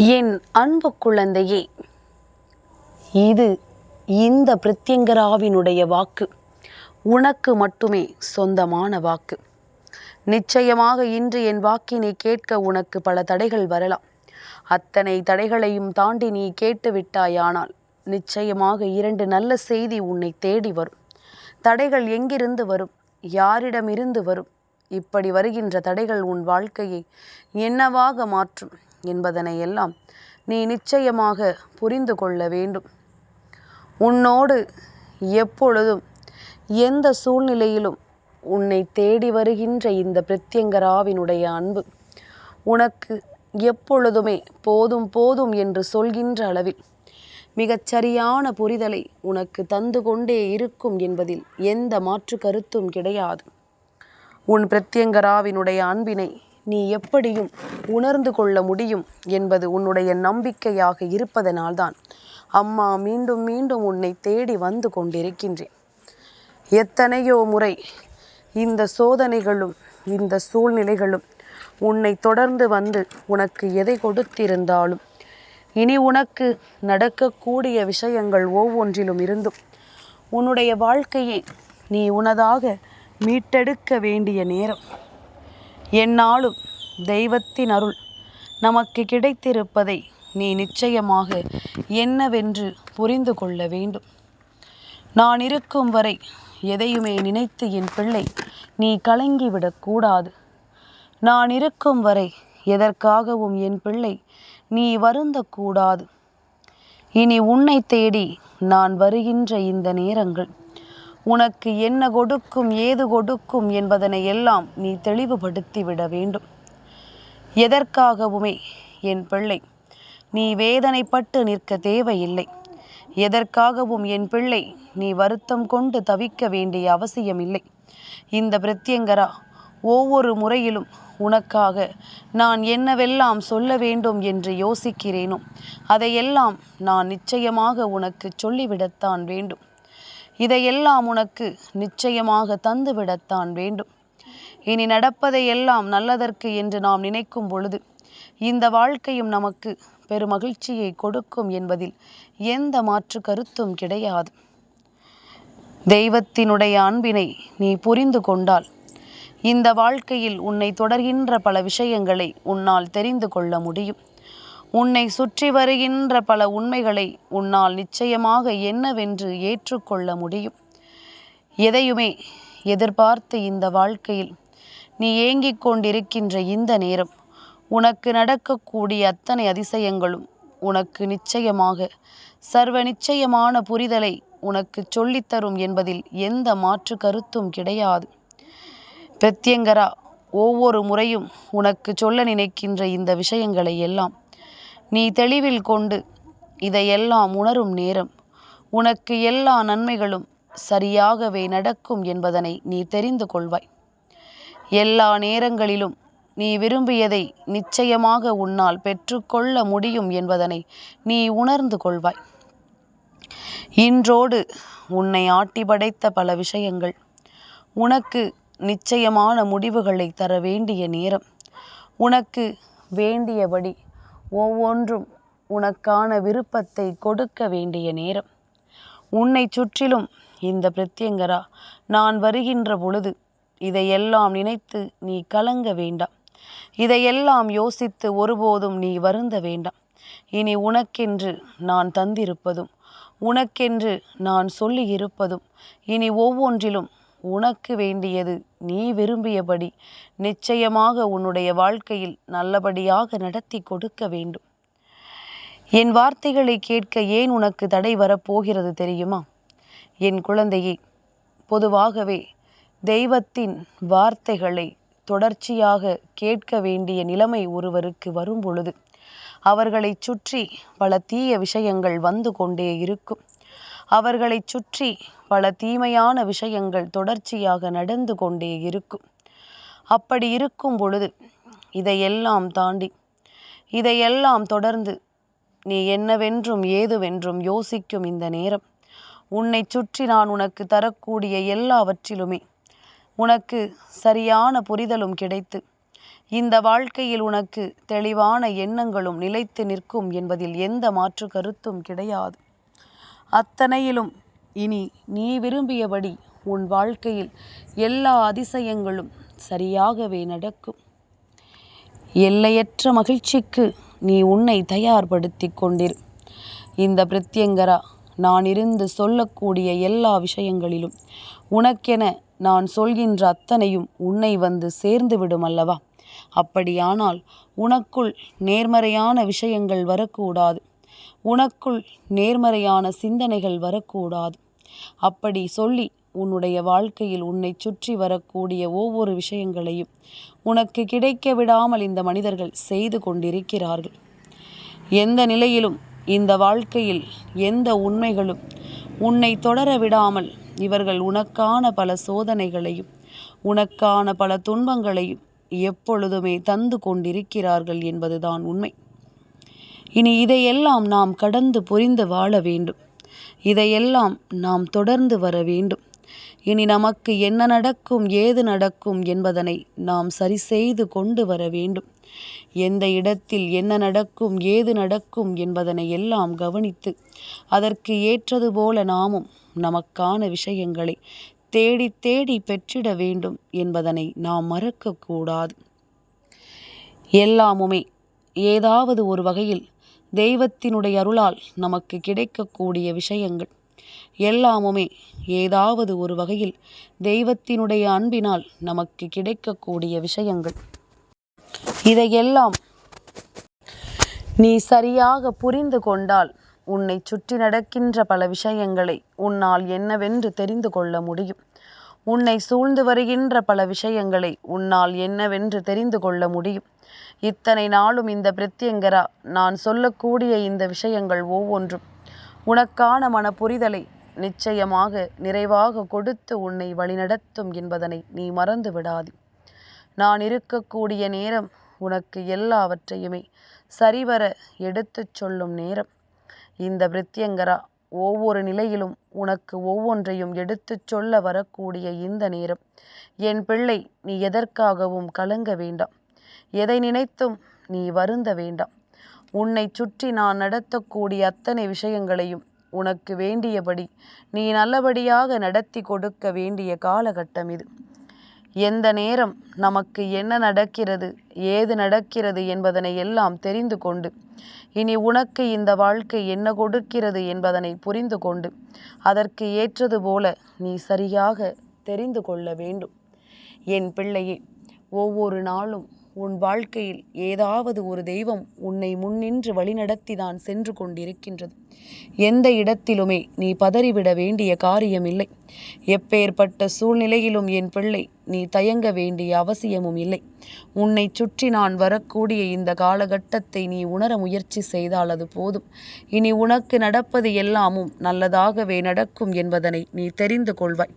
என் அன்பு குழந்தையே, இது இந்த பிரத்யங்கராவினுடைய வாக்கு உனக்கு மட்டுமே சொந்தமான வாக்கு. நிச்சயமாக இன்று என் வாக்கினை கேட்க உனக்கு பல தடைகள் வரலாம். அத்தனை தடைகளையும் தாண்டி நீ கேட்டு விட்டாயானால் நிச்சயமாக 2 நல்ல செய்தி உன்னை தேடி வரும். தடைகள் எங்கிருந்து வரும்? யாரிடமிருந்து வரும்? இப்படி வருகின்ற தடைகள் உன் வாழ்க்கையை என்னவாக மாற்றும் என்பதனை எல்லாம் நீ நிச்சயமாக புரிந்து கொள்ள வேண்டும். உன்னோடு எப்பொழுதும் எந்த சூழ்நிலையிலும் உன்னை தேடி வருகின்ற இந்த பிரத்யங்கராவினுடைய அன்பு உனக்கு எப்பொழுதுமே போதும் போதும் என்று சொல்கின்ற அளவில் மிகச்சரியான புரிதலை உனக்கு தந்து கொண்டே இருக்கும் என்பதில் எந்த மாற்று கருத்தும் கிடையாது. உன் பிரத்யங்கராவினுடைய அன்பினை நீ எப்படியும் உணர்ந்து கொள்ள முடியும் என்பது உன்னுடைய நம்பிக்கையாக இருப்பதனால்தான் அம்மா மீண்டும் மீண்டும் உன்னை தேடி வந்து கொண்டிருக்கின்றேன். எத்தனையோ முறை இந்த சோதனைகளும் இந்த சூழ்நிலைகளும் உன்னை தொடர்ந்து வந்து உனக்கு எதை கொடுத்திருந்தாலும் இனி உனக்கு நடக்கக்கூடிய விஷயங்கள் ஒவ்வொன்றிலும் இருந்தும் உன்னுடைய வாழ்க்கையை நீ உனதாக மீட்டெடுக்க வேண்டிய நேரம். என்னாலும் தெய்வத்தின் அருள் நமக்கு கிடைத்திருப்பதை நீ நிச்சயமாக என்னவென்று புரிந்து கொள்ள வேண்டும். நான் இருக்கும் வரை எதையுமே நினைத்து என் பிள்ளை நீ கலங்கிவிடக்கூடாது. நான் இருக்கும் வரை எதற்காகவும் என் பிள்ளை நீ வருந்தக்கூடாது. இனி உன்னை தேடி நான் வருகின்ற இந்த நேரங்கள் உனக்கு என்ன கொடுக்கும் ஏது கொடுக்கும் என்பதனை எல்லாம் நீ தெளிவுபடுத்திவிட வேண்டும். எதற்காகவுமே என் பிள்ளை நீ வேதனைப்பட்டு நிற்க தேவையில்லை. எதற்காகவும் என் பிள்ளை நீ வருத்தம் கொண்டு தவிக்க வேண்டிய அவசியமில்லை. இந்த பிரத்யங்கரா ஒவ்வொரு முறையிலும் உனக்காக நான் என்னவெல்லாம் சொல்ல வேண்டும் என்று யோசிக்கிறேனோ அதையெல்லாம் நான் நிச்சயமாக உனக்கு சொல்லிவிடத்தான் வேண்டும். இதையெல்லாம் உனக்கு நிச்சயமாக தந்துவிடத்தான் வேண்டும். இனி நடப்பதையெல்லாம் நல்லதற்கு என்று நாம் நினைக்கும் பொழுது இந்த வாழ்க்கையும் நமக்கு பெருமகிழ்ச்சியை கொடுக்கும் என்பதில் எந்த மாற்று கருத்தும் கிடையாது. தெய்வத்தினுடைய அன்பினை நீ புரிந்து கொண்டால் இந்த வாழ்க்கையில் உன்னை தொடர்கின்ற பல விஷயங்களை உன்னால் தெரிந்து கொள்ள முடியும். உன்னை சுற்றி வருகின்ற பல உண்மைகளை உன்னால் நிச்சயமாக என்னவென்று ஏற்றுக்கொள்ள முடியும். எதையுமே எதிர்பார்த்து இந்த வாழ்க்கையில் நீ ஏங்கிக் கொண்டிருக்கின்ற இந்த நேரம் உனக்கு நடக்கக்கூடிய அத்தனை அதிசயங்களும் உனக்கு நிச்சயமாக சர்வ நிச்சயமான புரிதலை உனக்கு சொல்லித்தரும் என்பதில் எந்த மாற்று கருத்தும் கிடையாது. பிரத்யங்கரா ஒவ்வொரு முறையும் உனக்கு சொல்ல நினைக்கின்ற இந்த விஷயங்களை எல்லாம் நீ தெளிவில் கொண்டு இதையெல்லாம் உணரும் நேரம் உனக்கு எல்லா நன்மைகளும் சரியாகவே நடக்கும் என்பதனை நீ தெரிந்து கொள்வாய். எல்லா நேரங்களிலும் நீ விரும்பியதை நிச்சயமாக உன்னால் பெற்றுக்கொள்ள முடியும் என்பதனை நீ உணர்ந்து கொள்வாய். இன்றோடு உன்னை ஆட்டி படைத்த பல விஷயங்கள் உனக்கு நிச்சயமான முடிவுகளை தர வேண்டிய நேரம். உனக்கு வேண்டியபடி ஒவ்வொன்றும் உனக்கான விருப்பத்தை கொடுக்க வேண்டிய நேரம். உன்னை சுற்றிலும் இந்த பிரத்யங்கரா நான் வருகின்ற பொழுது இதையெல்லாம் நினைத்து நீ கலங்க வேண்டாம். இதையெல்லாம் யோசித்து ஒருபோதும் நீ வருந்த வேண்டாம். இனி உனக்கென்று நான் தந்திருப்பதும் உனக்கென்று நான் சொல்லியிருப்பதும் இனி ஒவ்வொன்றிலும் உனக்கு வேண்டியது நீ விரும்பியபடி நிச்சயமாக உன்னுடைய வாழ்க்கையில் நல்லபடியாக நடத்தி கொடுக்க வேண்டும். என் வார்த்தைகளை கேட்க ஏன் உனக்கு தடை வரப்போகிறது தெரியுமா? என் குழந்தையே, பொதுவாகவே தெய்வத்தின் வார்த்தைகளை தொடர்ச்சியாக கேட்க வேண்டிய நிலைமை ஒருவருக்கு வரும் பொழுது அவர்களை சுற்றி பல தீய விஷயங்கள் வந்து கொண்டே இருக்கும். அவர்களை சுற்றி பல தீமையான விஷயங்கள் தொடர்ச்சியாக நடந்து கொண்டே இருக்கும். அப்படி இருக்கும் பொழுது இதையெல்லாம் தாண்டி இதையெல்லாம் தொடர்ந்து நீ என்னவென்றும் ஏதுவென்றும் யோசிக்கும் இந்த நேரம் உன்னை சுற்றி நான் உனக்கு தரக்கூடிய எல்லாவற்றிலுமே உனக்கு சரியான புரிதலும் கிடைத்து இந்த வாழ்க்கையில் உனக்கு தெளிவான எண்ணங்களும் நிலைத்து நிற்கும் என்பதில் எந்த மாற்று கருத்தும் கிடையாது. அத்தனையிலும் இனி நீ விரும்பியபடி உன் வாழ்க்கையில் எல்லா அதிசயங்களும் சரியாகவே நடக்கும். எல்லையற்ற மகிழ்ச்சிக்கு நீ உன்னை தயார்படுத்தி கொண்டிரு. இந்த பிரத்யங்கரா நான் இருந்து சொல்லக்கூடிய எல்லா விஷயங்களிலும் உனக்கென நான் சொல்கின்ற அத்தனையும் உன்னை வந்து சேர்ந்து விடும் அல்லவா? அப்படியானால் உனக்குள் நேர்மறையான விஷயங்கள் வரக்கூடாது, உனக்குள் நேர்மறையான சிந்தனைகள் வரக்கூடாது. அப்படி சொல்லி உன்னுடைய வாழ்க்கையில் உன்னை சுற்றி வரக்கூடிய ஒவ்வொரு விஷயங்களையும் உனக்கு கிடைக்க விடாமல் இந்த மனிதர்கள் செய்து கொண்டிருக்கிறார்கள். எந்த நிலையிலும் இந்த வாழ்க்கையில் எந்த உண்மைகளும் உன்னை தொடர விடாமல் இவர்கள் உனக்கான பல சோதனைகளையும் உனக்கான பல துன்பங்களையும் எப்பொழுதுமே தந்து கொண்டிருக்கிறார்கள் என்பதுதான் உண்மை. இனி இதையெல்லாம் நாம் கடந்து புரிந்து வாழ வேண்டும். இதையெல்லாம் நாம் தொடர்ந்து வர வேண்டும். இனி நமக்கு என்ன நடக்கும் ஏது நடக்கும் என்பதனை நாம் சரி செய்து கொண்டு வர வேண்டும். எந்த இடத்தில் என்ன நடக்கும் ஏது நடக்கும் என்பதனை எல்லாம் கவனித்து அதற்கு ஏற்றது போல நாமும் நமக்கான விஷயங்களை தேடி தேடி பெற்றிட வேண்டும் என்பதனை நாம் மறக்கக்கூடாது. எல்லாமுமே ஏதாவது ஒரு வகையில் தெய்வத்தினுடைய அருளால் நமக்கு கிடைக்கக்கூடிய விஷயங்கள். எல்லாமுமே ஏதாவது ஒரு வகையில் தெய்வத்தினுடைய அன்பினால் நமக்கு கிடைக்கக்கூடிய விஷயங்கள். இதையெல்லாம் நீ சரியாக புரிந்து கொண்டால் உன்னை சுற்றி நடக்கின்ற பல விஷயங்களை உன்னால் என்னவென்று தெரிந்து கொள்ள முடியும். உன்னை சூழ்ந்து வருகின்ற பல விஷயங்களை உன்னால் என்னவென்று தெரிந்து கொள்ள முடியும். இத்தனை நாளும் இந்த பிரத்யங்கரா நான் சொல்லக்கூடிய இந்த விஷயங்கள் ஒவ்வொன்றும் உனக்கான மன புரிதலை நிச்சயமாக நிறைவாக கொடுத்து உன்னை வழிநடத்தும் என்பதனை நீ மறந்து விடாதே. நான் இருக்கக்கூடிய நேரம் உனக்கு எல்லாவற்றையுமே சரிவர எடுத்துச் சொல்லும் நேரம். இந்த பிரத்யங்கரா ஒவ்வொரு நிலையிலும் உனக்கு ஒவ்வொன்றையும் எடுத்துச் சொல்ல வரக்கூடிய இந்த நேரம். என் பிள்ளை, நீ எதற்காகவும் கலங்க வேண்டாம், எதை நினைத்தும் நீ வருந்த வேண்டாம். உன்னை சுற்றி நான் நடத்தக்கூடிய அத்தனை விஷயங்களையும் உனக்கு வேண்டியபடி நீ நல்லபடியாக நடத்தி கொடுக்க வேண்டிய காலகட்டம் இது. எந்த நேரம் நமக்கு என்ன நடக்கிறது ஏது நடக்கிறது என்பதனை எல்லாம் தெரிந்து கொண்டு இனி உனக்கு இந்த வாழ்க்கை என்ன கொடுக்கிறது என்பதனை புரிந்து கொண்டு அதற்கு ஏற்றது போல நீ சரியாக தெரிந்து கொள்ள வேண்டும். என் பிள்ளையே, ஒவ்வொரு நாளும் உன் வாழ்க்கையில் ஏதாவது ஒரு தெய்வம் உன்னை முன்னின்று வழிநடத்தி தான் சென்று கொண்டிருக்கின்றது. எந்த இடத்திலுமே நீ பதறிவிட வேண்டிய காரியமில்லை. எப்பேற்பட்ட சூழ்நிலையிலும் என் பிள்ளை நீ தயங்க வேண்டிய அவசியமும் இல்லை. உன்னை சுற்றி நான் வரக்கூடிய இந்த காலகட்டத்தை நீ உணர முயற்சி செய்தால் அது போதும். இனி உனக்கு நடப்பது எல்லாமும் நல்லதாகவே நடக்கும் என்பதனை நீ தெரிந்து கொள்வாய்.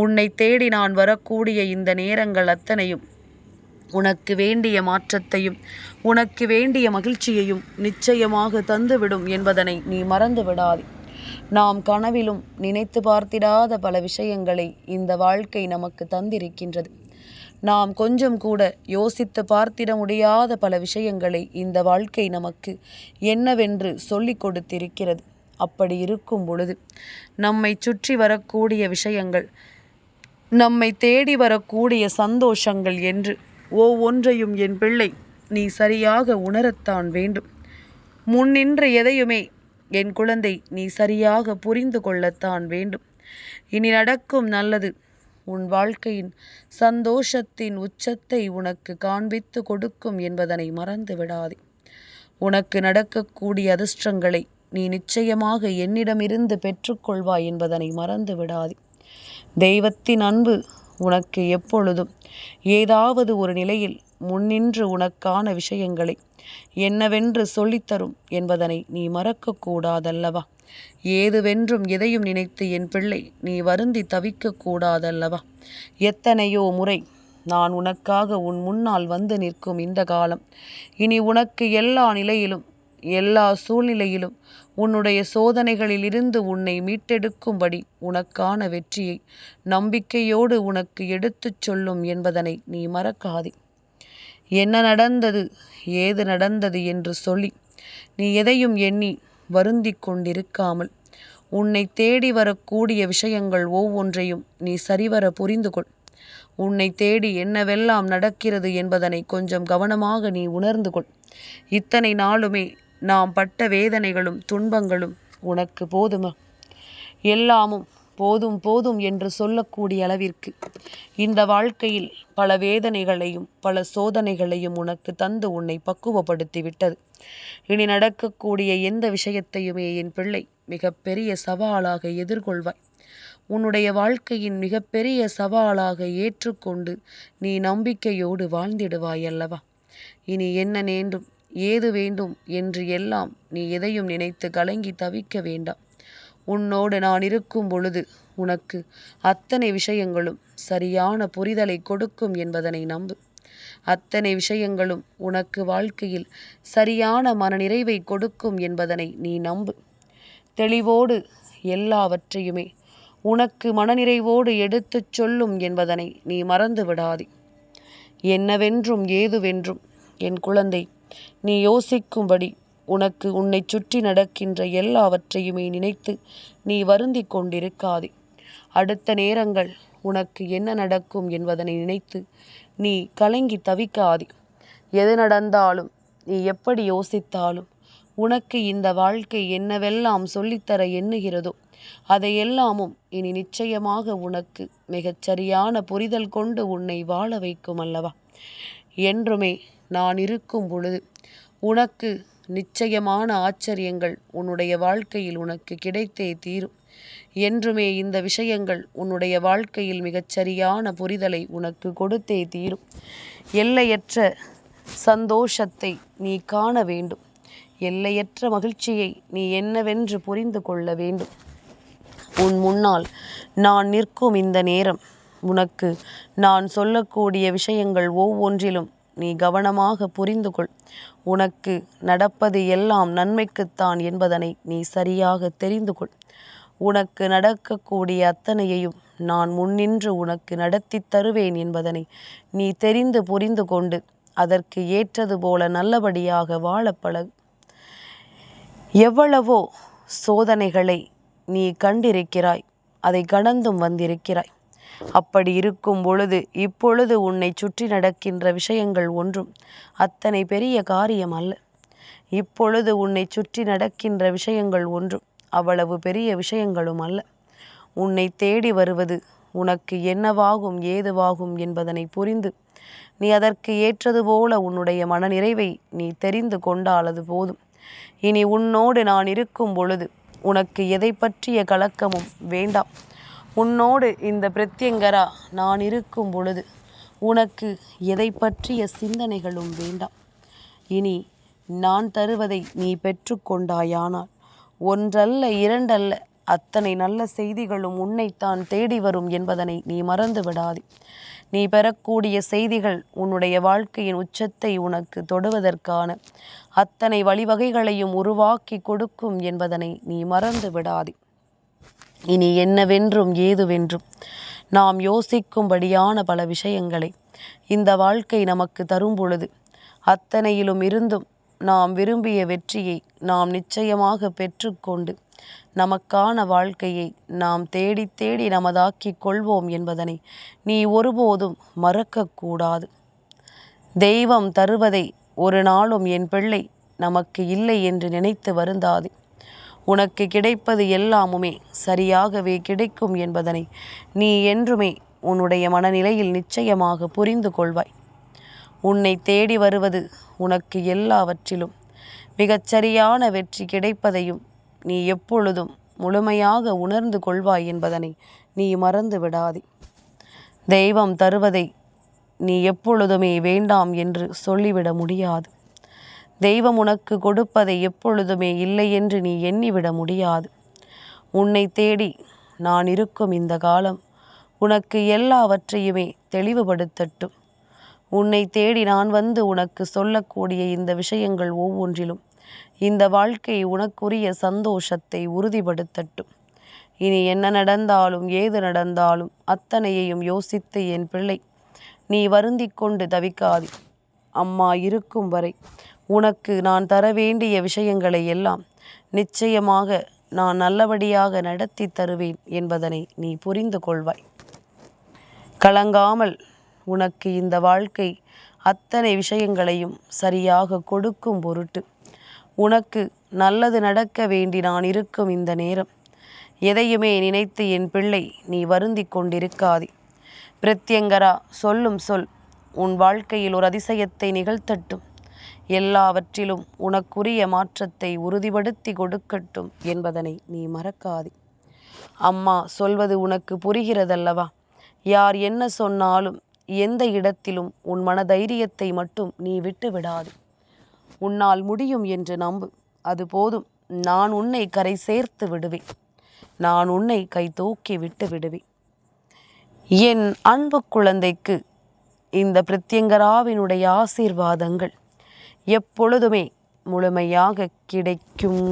உன்னை தேடி நான் வரக்கூடிய இந்த நேரங்கள் அத்தனையும் உனக்கு வேண்டிய மாற்றத்தையும் உனக்கு வேண்டிய மகிழ்ச்சியையும் நிச்சயமாக தந்துவிடும் என்பதனை நீ மறந்து விடாதே. நாம் கனவிலும் நினைத்து பார்த்திடாத பல விஷயங்களை இந்த வாழ்க்கை நமக்கு தந்திருக்கின்றது. நாம் கொஞ்சம் கூட யோசித்து பார்த்திட முடியாத பல விஷயங்களை இந்த வாழ்க்கை நமக்கு என்னவென்று சொல்லிக் கொடுத்திருக்கிறது. அப்படி இருக்கும் பொழுது நம்மை சுற்றி வரக்கூடிய விஷயங்கள், நம்மை தேடி வரக்கூடிய சந்தோஷங்கள் என்று ஒவ்வொன்றையும் என் பிள்ளை நீ சரியாக உணரத்தான் வேண்டும். முன்னின்ற எதையுமே என் குழந்தை நீ சரியாக புரிந்து கொள்ளத்தான் வேண்டும். இனி நடக்கும் நல்லது உன் வாழ்க்கையின் சந்தோஷத்தின் உச்சத்தை உனக்கு காண்பித்து கொடுக்கும் என்பதனை மறந்து விடாதே. உனக்கு நடக்கக்கூடிய அதிர்ஷ்டங்களை நீ நிச்சயமாக என்னிடமிருந்து பெற்றுக்கொள்வாய் என்பதனை மறந்து விடாதே. தெய்வத்தின் அன்பு உனக்கு எப்பொழுதும் ஏதாவது ஒரு நிலையில் முன்னின்று உனக்கான விஷயங்களை என்னவென்று சொல்லித்தரும் என்பதனை நீ மறக்கக்கூடாதல்லவா? ஏதுவென்றும் எதையும் நினைத்து என் பிள்ளை நீ வருந்தி தவிக்கக்கூடாதல்லவா? எத்தனையோ முறை நான் உனக்காக உன் முன்னால் வந்து நிற்கும் இந்த காலம் இனி உனக்கு எல்லா நிலையிலும் எல்லா சூழ்நிலையிலும் உன்னுடைய சோதனைகளிலிருந்து உன்னை மீட்டெடுக்கும்படி உனக்கான வெற்றியை நம்பிக்கையோடு உனக்கு எடுத்துச் சொல்லும் என்பதனை நீ மறக்காதே. என்ன நடந்தது, ஏது நடந்தது என்று சொல்லி நீ எதையும் எண்ணி வருந்தி கொண்டிருக்காமல் உன்னை தேடி வரக்கூடிய விஷயங்கள் ஒவ்வொன்றையும் நீ சரிவர புரிந்து கொள். உன்னை தேடி என்னவெல்லாம் நடக்கிறது என்பதனை கொஞ்சம் கவனமாக நீ உணர்ந்து கொள். இத்தனை நாளுமே நாம் பட்ட வேதனைகளும் துன்பங்களும் உனக்கு போதுமா? எல்லாமும் போதும் போதும் என்று சொல்லக்கூடிய அளவிற்கு இந்த வாழ்க்கையில் பல வேதனைகளையும் பல சோதனைகளையும் உனக்கு தந்து உன்னை பக்குவப்படுத்தி விட்டது. இனி நடக்கக்கூடிய எந்த விஷயத்தையுமே என் பிள்ளை மிகப்பெரிய சவாலாக எதிர்கொள்வாய். உன்னுடைய வாழ்க்கையின் மிகப்பெரிய சவாலாக ஏற்றுக்கொண்டு நீ நம்பிக்கையோடு வாழ்ந்திடுவாய் அல்லவா? இனி என்ன வேண்டும், ஏது வேண்டும் என்று எல்லாம் நீ எதையும் நினைத்து கலங்கி தவிக்க வேண்டாம். உன்னோடு நான் இருக்கும் பொழுது உனக்கு அத்தனை விஷயங்களும் சரியான புரிதலை கொடுக்கும் என்பதனை நம்பு. அத்தனை விஷயங்களும் உனக்கு வாழ்க்கையில் சரியான மனநிறைவை கொடுக்கும் என்பதனை நீ நம்பு. தெளிவோடு எல்லாவற்றையுமே உனக்கு மனநிறைவோடு எடுத்துச் சொல்லும் என்பதனை நீ மறந்து விடாதே. என்னவென்றும் ஏதுவென்றும் என் குழந்தை நீ யோசிக்கும்படி உனக்கு உன்னை சுற்றி நடக்கின்ற எல்லாவற்றையுமே நினைத்து நீ வருந்தி கொண்டிருக்காதே. அடுத்த நேரங்கள் உனக்கு என்ன நடக்கும் என்பதனை நினைத்து நீ கலங்கி தவிக்காதே. எது நடந்தாலும் நீ எப்படி யோசித்தாலும் உனக்கு இந்த வாழ்க்கை என்னவெல்லாம் சொல்லித்தர எண்ணுகிறதோ அதையெல்லாமும் இனி நிச்சயமாக உனக்கு மிகச்சரியான புரிதல் கொண்டு உன்னை வாழ வைக்கும் அல்லவா? என்றுமே நான் இருக்கும் பொழுது உனக்கு நிச்சயமான ஆச்சரியங்கள் உன்னுடைய வாழ்க்கையில் உனக்கு கிடைத்தே தீரும். என்றுமே இந்த விஷயங்கள் உன்னுடைய வாழ்க்கையில் மிகச்சரியான புரிதலை உனக்கு கொடுத்தே தீரும். எல்லையற்ற சந்தோஷத்தை நீ காண வேண்டும். எல்லையற்ற மகிழ்ச்சியை நீ என்னவென்று புரிந்து கொள்ள வேண்டும். உன் முன்னால் நான் நிற்கும் இந்த நேரம் உனக்கு நான் சொல்லக்கூடிய விஷயங்கள் ஒவ்வொன்றிலும் நீ கவனமாக புரிந்து கொள். உனக்கு நடப்பது எல்லாம் நன்மைக்குத்தான் என்பதனை நீ சரியாக தெரிந்து கொள். உனக்கு நடக்கக்கூடிய அத்தனையையும் நான் முன்னின்று உனக்கு நடத்தி தருவேன் என்பதனை நீ தெரிந்து புரிந்து கொண்டு அதற்கு ஏற்றது போல நல்லபடியாக வாழ பழகு. எவ்வளவோ சோதனைகளை நீ கண்டிருக்கிறாய், அதை கடந்தும் வந்திருக்கிறாய். அப்படி இருக்கும் பொழுது இப்பொழுது உன்னை சுற்றி நடக்கின்ற விஷயங்கள் ஒன்றும் அத்தனை பெரிய காரியம் அல்ல. இப்பொழுது உன்னை சுற்றி நடக்கின்ற விஷயங்கள் ஒன்றும் அவ்வளவு பெரிய விஷயங்களும் அல்ல. உன்னை தேடி வருவது உனக்கு என்னவாகும் ஏதுவாகும் என்பதனை புரிந்து நீ அதற்கு ஏற்றது போல உன்னுடைய மனநிறைவை நீ தெரிந்து கொண்டால் அது போதும். இனி உன்னோடு நான் இருக்கும் பொழுது உனக்கு எதை பற்றிய கலக்கமும் வேண்டாம். உன்னோடு இந்த பிரத்யங்கரா நான் இருக்கும் பொழுது உனக்கு எதை பற்றிய சிந்தனைகளும் வேண்டாம். இனி நான் தருவதை நீ பெற்றுக்கொண்டாயானால் ஒன்றல்ல இரண்டல்ல அத்தனை நல்ல செய்திகளும் உன்னைத்தான் தேடி வரும் என்பதனை நீ மறந்து விடாதே. நீ பெறக்கூடிய செய்திகள் உன்னுடைய வாழ்க்கையின் உச்சத்தை உனக்கு தொடுவதற்கான அத்தனை வழிவகைகளையும் உருவாக்கி கொடுக்கும் என்பதனை நீ மறந்து விடாதே. இனி என்னவென்றும் ஏதுவென்றும் நாம் யோசிக்கும்படியான பல விஷயங்களை இந்த வாழ்க்கை நமக்கு தரும் பொழுது அத்தனையிலும் இருந்தும் நாம் விரும்பிய வெற்றியை நாம் நிச்சயமாக பெற்றுக்கொண்டு நமக்கான வாழ்க்கையை நாம் தேடி தேடி நமதாக்கி கொள்வோம் என்பதனை நீ ஒருபோதும் மறக்கக்கூடாது. தெய்வம் தருவதை ஒரு நாளும் என் பிள்ளை நமக்கு இல்லை என்று நினைத்து வருந்தாதே. உனக்கு கிடைப்பது எல்லாமுமே சரியாகவே கிடைக்கும் என்பதனை நீ என்றுமே உன்னுடைய மனநிலையில் நிச்சயமாக புரிந்து கொள்வாய். உன்னை தேடி வருவது உனக்கு எல்லாவற்றிலும் மிகச்சரியான வெற்றி கிடைப்பதையும் நீ எப்பொழுதும் முழுமையாக உணர்ந்து கொள்வாய் என்பதனை நீ மறந்து விடாதே. தெய்வம் தருவதை நீ எப்பொழுதுமே வேண்டாம் என்று சொல்லிவிட முடியாது. தெய்வம் உனக்கு கொடுப்பதை எப்பொழுதுமே இல்லை என்று நீ எண்ணிவிட முடியாது. உன்னை தேடி நான் இருக்கும் இந்த காலம் உனக்கு எல்லாவற்றையுமே தெளிவுபடுத்தட்டும். உன்னை தேடி நான் வந்து உனக்கு சொல்லக்கூடிய இந்த விஷயங்கள் ஒவ்வொன்றிலும் இந்த வாழ்க்கை உனக்குரிய சந்தோஷத்தை உறுதிப்படுத்தட்டும். இனி என்ன நடந்தாலும் ஏது நடந்தாலும் அத்தனையையும் யோசித்து என் பிள்ளை நீ வருந்தி கொண்டு தவிக்காதே. அம்மா இருக்கும் வரை உனக்கு நான் தர வேண்டிய விஷயங்களை எல்லாம் நிச்சயமாக நான் நல்லபடியாக நடத்தி தருவேன் என்பதனை நீ புரிந்து கொள்வாய். கலங்காமல் உனக்கு இந்த வாழ்க்கை அத்தனை விஷயங்களையும் சரியாக கொடுக்கும் பொருட்டு உனக்கு நல்லது நடக்க வேண்டி நான் இருக்கும் இந்த நேரம் எதையுமே நினைத்து என் பிள்ளை நீ வருந்தி கொண்டிருக்காதே. பிரத்யங்கரா சொல்லும் சொல் உன் வாழ்க்கையில் ஒரு அதிசயத்தை நிகழ்த்தட்டும், எல்லாவற்றிலும் உனக்குரிய மாற்றத்தை உறுதிப்படுத்தி கொடுக்கட்டும் என்பதனை நீ மறக்காதே. அம்மா சொல்வது உனக்கு புரிகிறதல்லவா? யார் என்ன சொன்னாலும் எந்த இடத்திலும் உன் மனதைரியத்தை மட்டும் நீ விட்டு விடாது. உன்னால் முடியும் என்று நம்பு, அது போதும். நான் உன்னை கரை சேர்த்து விடுவேன், நான் உன்னை கை தூக்கி விட்டு விடுவேன். என் அன்பு குழந்தைக்கு இந்த பிரத்யங்கராவினுடைய ஆசீர்வாதங்கள் எப்பொழுதுமே முழுமையாக கிடைக்கும்.